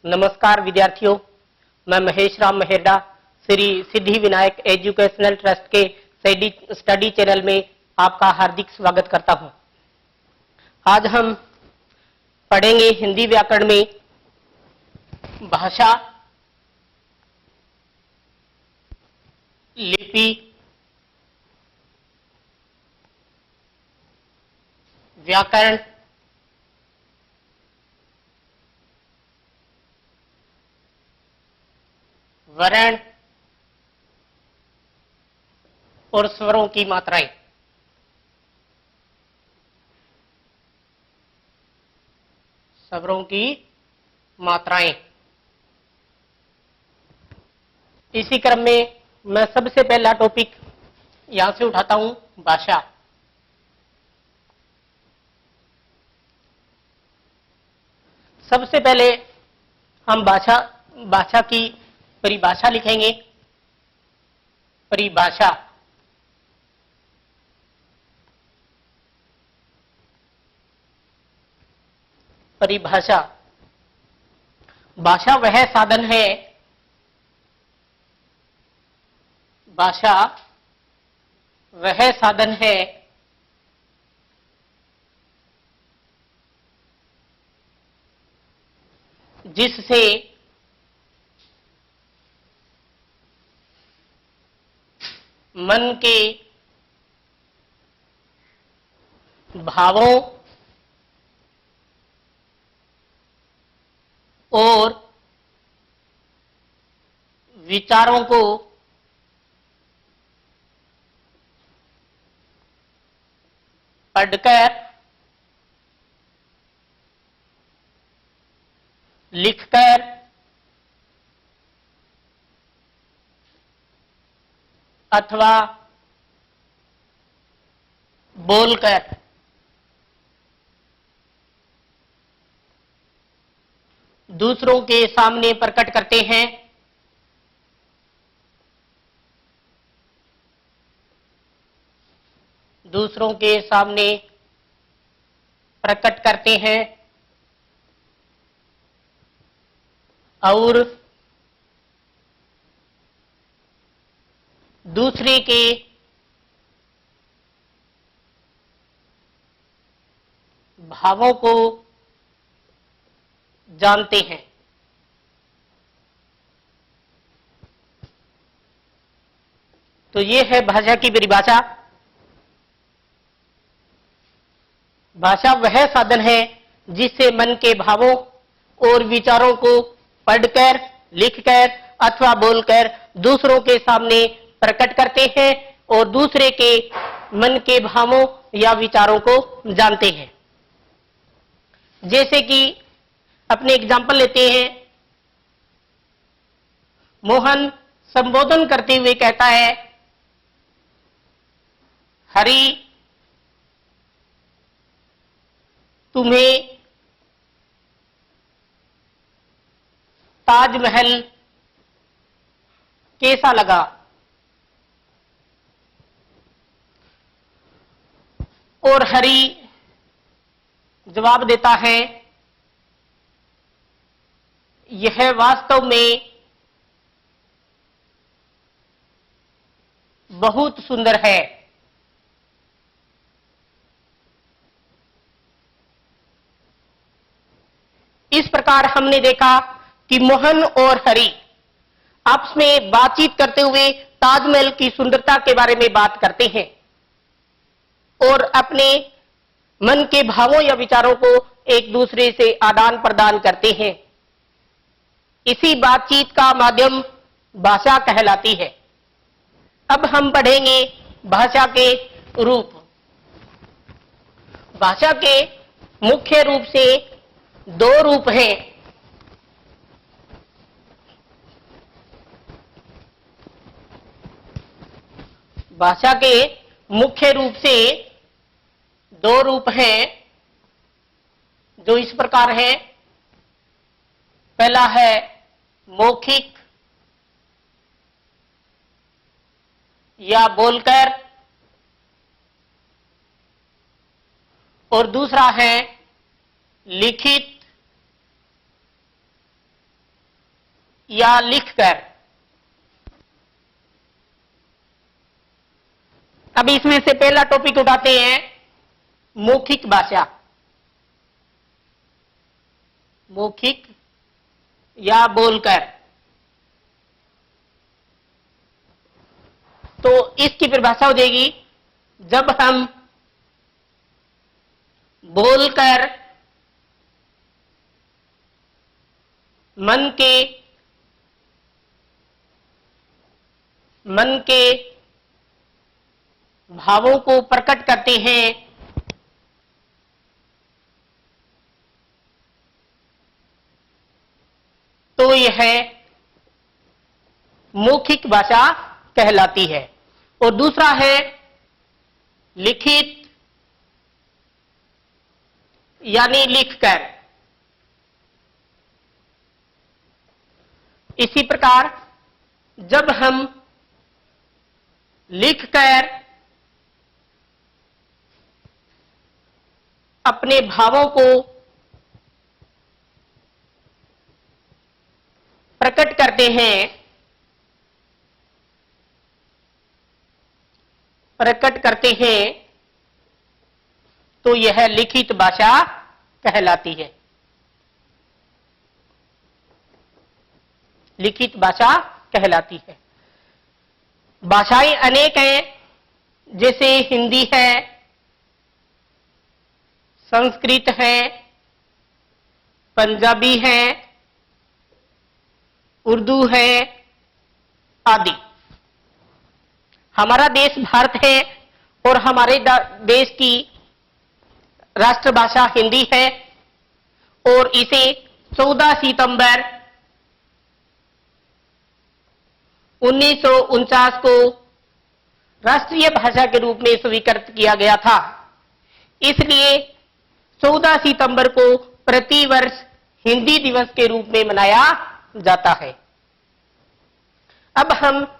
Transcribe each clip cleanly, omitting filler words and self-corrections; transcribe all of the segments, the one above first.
नमस्कार विद्यार्थियों, मैं महेश राम मेहरडा श्री सिद्धि विनायक एजुकेशनल ट्रस्ट के स्टडी चैनल में आपका हार्दिक स्वागत करता हूं। आज हम पढ़ेंगे हिंदी व्याकरण में भाषा, लिपि, व्याकरण, वर्ण और स्वरों की मात्राएं। स्वरों की मात्राएं। इसी क्रम में मैं सबसे पहला टॉपिक यहां से उठाता हूं, भाषा। सबसे पहले हम भाषा की परिभाषा लिखेंगे। परिभाषा परिभाषा भाषा वह साधन है, भाषा वह साधन है जिससे मन के भावों और विचारों को पढ़कर, लिखकर अथवा बोलकर दूसरों के सामने प्रकट करते हैं। दूसरों के सामने प्रकट करते हैं और दूसरे के भावों को जानते हैं। तो ये है भाषा की परिभाषा। भाषा वह साधन है जिससे मन के भावों और विचारों को पढ़कर, लिखकर अथवा बोलकर दूसरों के सामने प्रकट करते हैं और दूसरे के मन के भावों या विचारों को जानते हैं। जैसे कि अपने एग्जाम्पल लेते हैं। मोहन संबोधन करते हुए कहता है, हरि तुम्हें ताजमहल कैसा लगा? और हरि जवाब देता है, यह वास्तव में बहुत सुंदर है। इस प्रकार हमने देखा कि मोहन और हरि आपस में बातचीत करते हुए ताजमहल की सुंदरता के बारे में बात करते हैं और अपने मन के भावों या विचारों को एक दूसरे से आदान प्रदान करते हैं। इसी बातचीत का माध्यम भाषा कहलाती है। अब हम पढ़ेंगे भाषा के रूप। भाषा के मुख्य रूप से दो रूप हैं। भाषा के मुख्य रूप से दो रूप हैं जो इस प्रकार है। पहला है मौखिक या बोलकर और दूसरा है लिखित या लिखकर। अब इसमें से पहला टॉपिक उठाते हैं मौखिक भाषा। मौखिक या बोलकर। तो इसकी परिभाषा हो जाएगी, जब हम बोलकर मन के भावों को प्रकट करते हैं, तो यह मौखिक भाषा कहलाती है। और दूसरा है लिखित यानी लिखकर। इसी प्रकार जब हम लिखकर अपने भावों को प्रकट करते हैं, तो यह लिखित भाषा कहलाती है। लिखित भाषा कहलाती है। भाषाएं अनेक हैं, जैसे हिंदी है, संस्कृत है, पंजाबी है, उर्दू है आदि। हमारा देश भारत है और हमारे देश की राष्ट्रभाषा हिंदी है और इसे 14 सितंबर 1949 को राष्ट्रीय भाषा के रूप में स्वीकृत किया गया था। इसलिए 14 सितंबर को प्रतिवर्ष हिंदी दिवस के रूप में मनाया जाता है। अब हम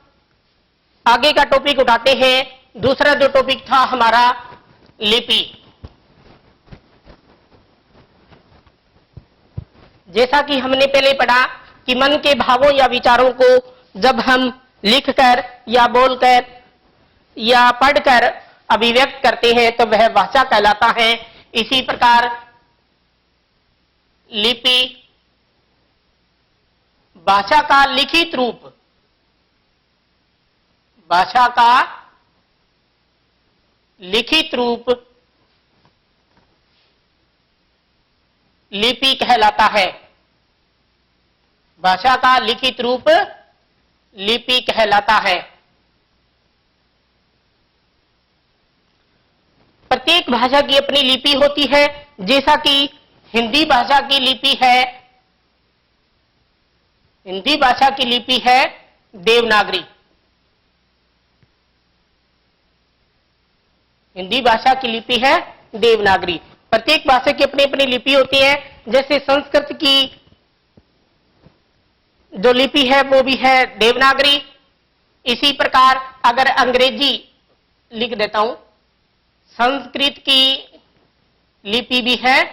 आगे का टॉपिक उठाते हैं। दूसरा जो टॉपिक था हमारा लिपि। जैसा कि हमने पहले पढ़ा कि मन के भावों या विचारों को जब हम लिखकर या बोलकर या पढ़कर अभिव्यक्त करते हैं तो वह भाषा कहलाता है। इसी प्रकार लिपि भाषा का लिखित रूप, भाषा का लिखित रूप लिपि कहलाता है। भाषा का लिखित रूप लिपि कहलाता है। प्रत्येक भाषा की अपनी लिपि होती है, जैसा कि हिंदी भाषा की लिपि है, हिंदी भाषा की लिपि है देवनागरी। हिंदी भाषा की लिपि है देवनागरी। प्रत्येक भाषा की अपनी अपनी लिपि होती है। जैसे संस्कृत की जो लिपि है वो भी है देवनागरी। इसी प्रकार अगर अंग्रेजी लिख देता हूं, संस्कृत की लिपि भी है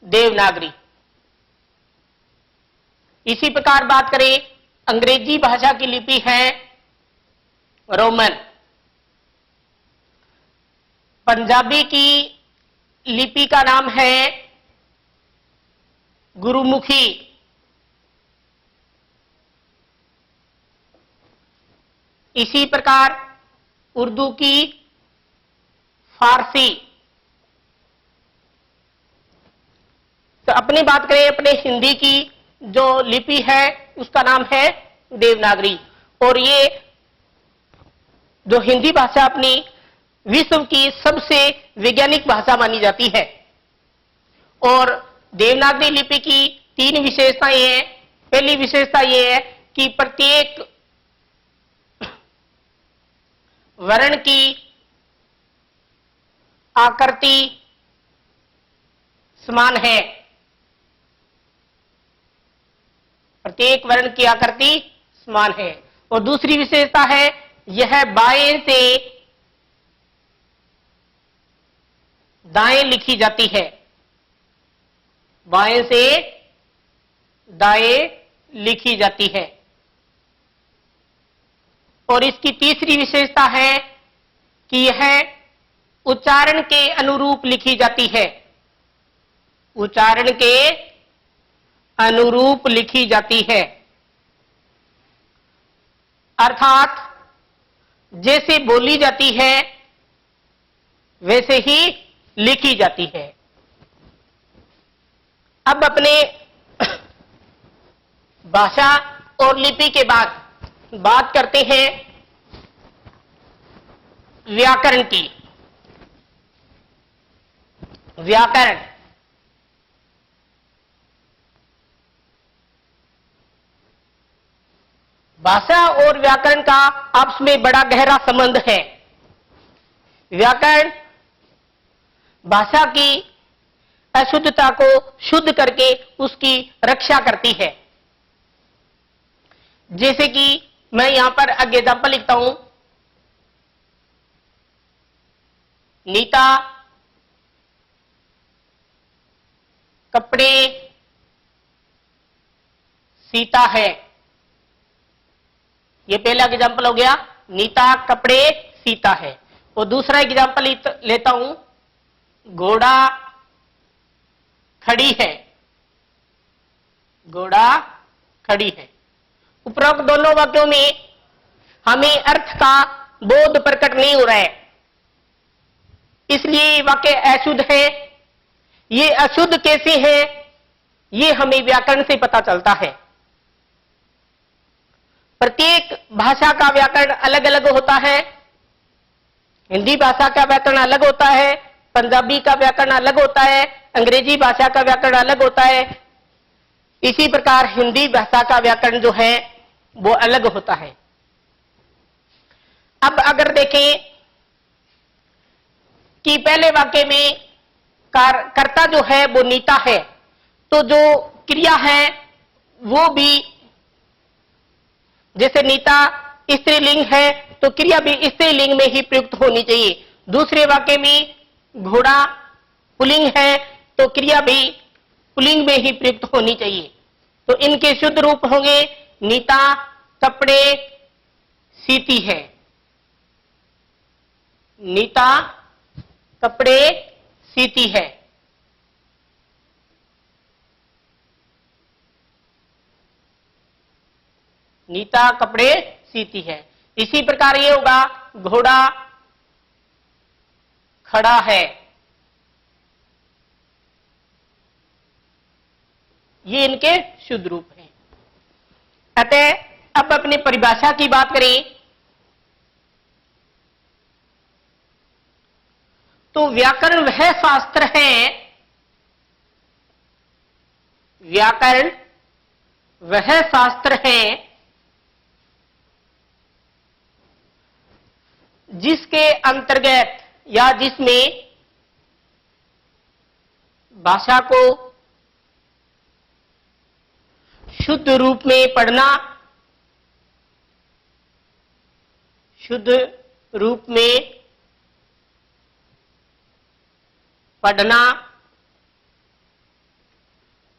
देवनागरी। इसी प्रकार बात करें, अंग्रेजी भाषा की लिपि है रोमन। पंजाबी की लिपि का नाम है गुरुमुखी। इसी प्रकार उर्दू की फारसी। तो अपनी बात करें अपने हिंदी की जो लिपि है उसका नाम है देवनागरी। और ये जो हिंदी भाषा अपनी विश्व की सबसे वैज्ञानिक भाषा मानी जाती है। और देवनागरी लिपि की 3 विशेषताएं हैं। पहली विशेषता यह है कि प्रत्येक वर्ण की आकृति समान है। प्रत्येक वर्ण की आकृति समान है। और दूसरी विशेषता है यह बाएं से दाएं लिखी जाती है। बाएं से दाएं लिखी जाती है। और इसकी तीसरी विशेषता है कि यह उच्चारण के अनुरूप लिखी जाती है। उच्चारण के अनुरूप लिखी जाती है, अर्थात जैसे बोली जाती है वैसे ही लिखी जाती है। अब अपने भाषा और लिपि के बाद बात करते हैं व्याकरण की। व्याकरण भाषा और व्याकरण का आपस में बड़ा गहरा संबंध है। व्याकरण भाषा की अशुद्धता को शुद्ध करके उसकी रक्षा करती है। जैसे कि मैं यहां पर एग्जाम्पल लिखता हूं, नीता कपड़े सीता है। यह पहला एग्जाम्पल हो गया, नीता कपड़े सीता है। और दूसरा एग्जाम्पल लेता हूं, घोड़ा खड़ी है। घोड़ा खड़ी है। उपरोक्त दोनों वाक्यों में हमें अर्थ का बोध प्रकट नहीं हो रहा है, इसलिए वाक्य अशुद्ध है। ये अशुद्ध कैसे है, ये हमें व्याकरण से पता चलता है। प्रत्येक भाषा का व्याकरण अलग अलग होता है। हिंदी भाषा का व्याकरण अलग होता है, पंजाबी का व्याकरण अलग होता है, अंग्रेजी भाषा का व्याकरण अलग होता है। इसी प्रकार हिंदी भाषा का व्याकरण जो है वो अलग होता है। अब अगर देखें कि पहले वाक्य में कर्ता जो है वो नीता है, तो जो क्रिया है वो भी, जैसे नीता स्त्रीलिंग है तो क्रिया भी स्त्रीलिंग में ही प्रयुक्त होनी चाहिए। दूसरे वाक्य में घोड़ा पुल्लिंग है तो क्रिया भी पुल्लिंग में ही प्रयुक्त होनी चाहिए। तो इनके शुद्ध रूप होंगे, नीता कपड़े सीती है। नीता कपड़े सीती है। नीता कपड़े सीती है। इसी प्रकार ये होगा, घोड़ा खड़ा है। ये इनके शुद्ध रूप हैं। अतः अब अपनी परिभाषा की बात करें तो व्याकरण वह शास्त्र है, व्याकरण वह शास्त्र है जिसके अंतर्गत या जिसमें भाषा को शुद्ध रूप में पढ़ना, शुद्ध रूप में पढ़ना,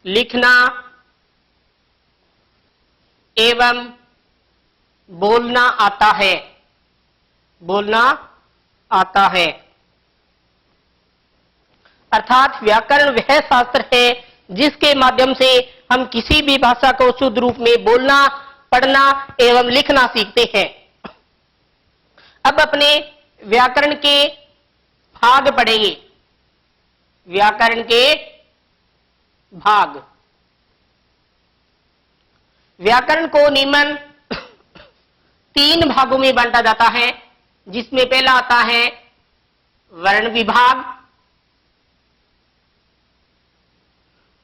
लिखना एवं बोलना आता है। बोलना आता है। अर्थात व्याकरण वह शास्त्र है जिसके माध्यम से हम किसी भी भाषा को शुद्ध रूप में बोलना, पढ़ना एवं लिखना सीखते हैं। अब अपने व्याकरण के भाग पढ़ेंगे। व्याकरण के भाग। व्याकरण को निम्न 3 भागों में बांटा जाता है, जिसमें पहला आता है वर्ण विभाग,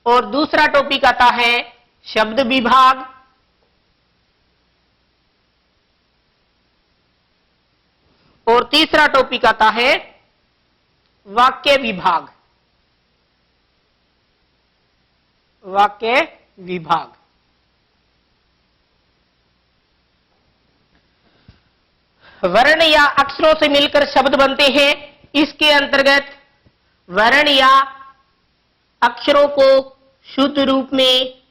और दूसरा टॉपिक आता है शब्द विभाग, और तीसरा टॉपिक आता है वाक्य विभाग। वाक्य विभाग। वर्ण या अक्षरों से मिलकर शब्द बनते हैं। इसके अंतर्गत वर्ण या अक्षरों को शुद्ध रूप में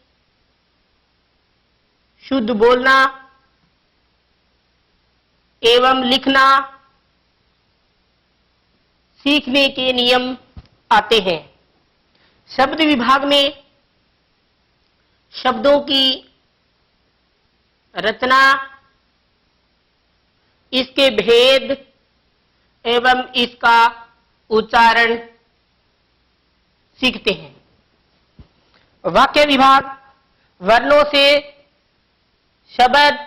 शुद्ध बोलना एवं लिखना सीखने के नियम आते हैं। शब्द विभाग में शब्दों की रचना, इसके भेद एवं इसका उच्चारण सीखते हैं। वाक्य विभाग वर्णों से शब्द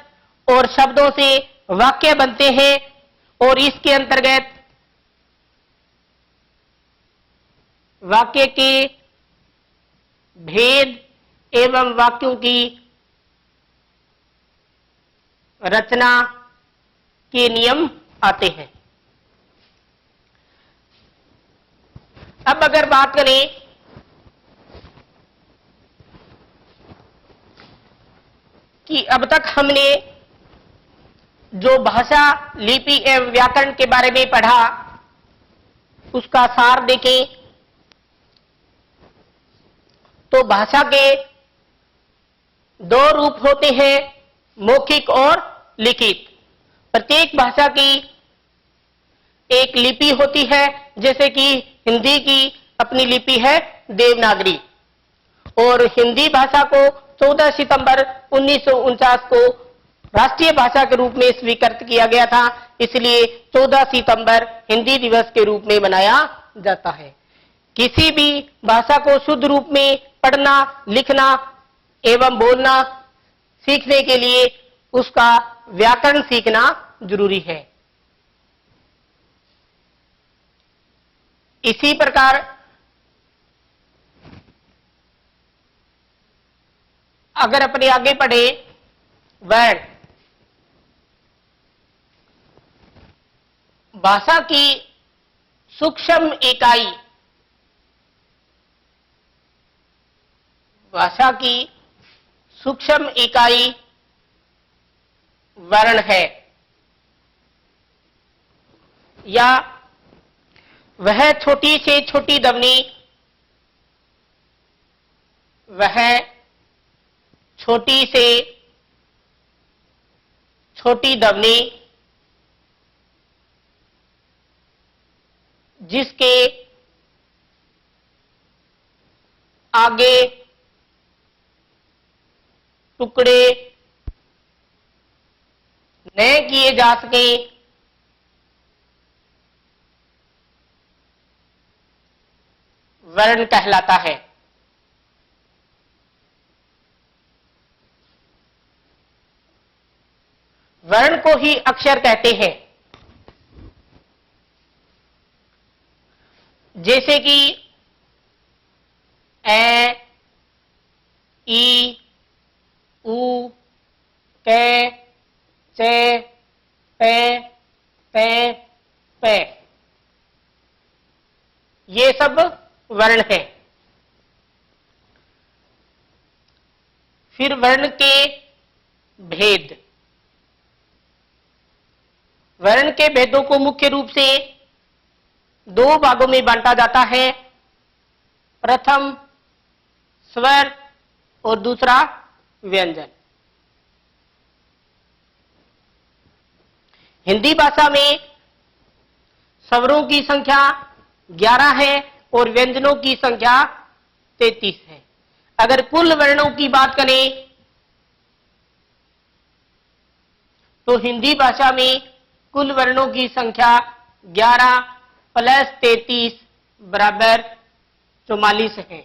और शब्दों से वाक्य बनते हैं और इसके अंतर्गत वाक्य के भेद एवं वाक्यों की रचना के नियम आते हैं। अब अगर बात करें कि अब तक हमने जो भाषा, लिपि एवं व्याकरण के बारे में पढ़ा उसका सार देखें तो भाषा के दो रूप होते हैं, मौखिक और लिखित। प्रत्येक भाषा की एक लिपि होती है, जैसे कि हिंदी की अपनी लिपि है देवनागरी, और हिंदी भाषा को 14 सितंबर 1949 को राष्ट्रीय भाषा के रूप में स्वीकृत किया गया था, इसलिए 14 सितंबर हिंदी दिवस के रूप में मनाया जाता है। किसी भी भाषा को शुद्ध रूप में पढ़ना, लिखना एवं बोलना सीखने के लिए उसका व्याकरण सीखना जरूरी है। इसी प्रकार अगर अपने आगे पढ़े वर्ण, भाषा की सूक्ष्म इकाई, भाषा की सूक्ष्म इकाई वर्ण है, या वह छोटी से छोटी ध्वनि, वह छोटी से छोटी ध्वनि जिसके आगे टुकड़े न किए जा सके, वर्ण कहलाता है। वर्ण को ही अक्षर कहते हैं। जैसे कि ए, ई, उ, कै, चे, पे, पे, पे, ये सब वर्ण है। फिर वर्ण के भेद, वर्ण के भेदों को मुख्य रूप से दो भागों में बांटा जाता है। प्रथम स्वर और दूसरा व्यंजन। हिंदी भाषा में स्वरों की संख्या 11 है और व्यंजनों की संख्या 33 है। अगर कुल वर्णों की बात करें तो हिंदी भाषा में कुल वर्णों की संख्या 11 + 33 = 44 है।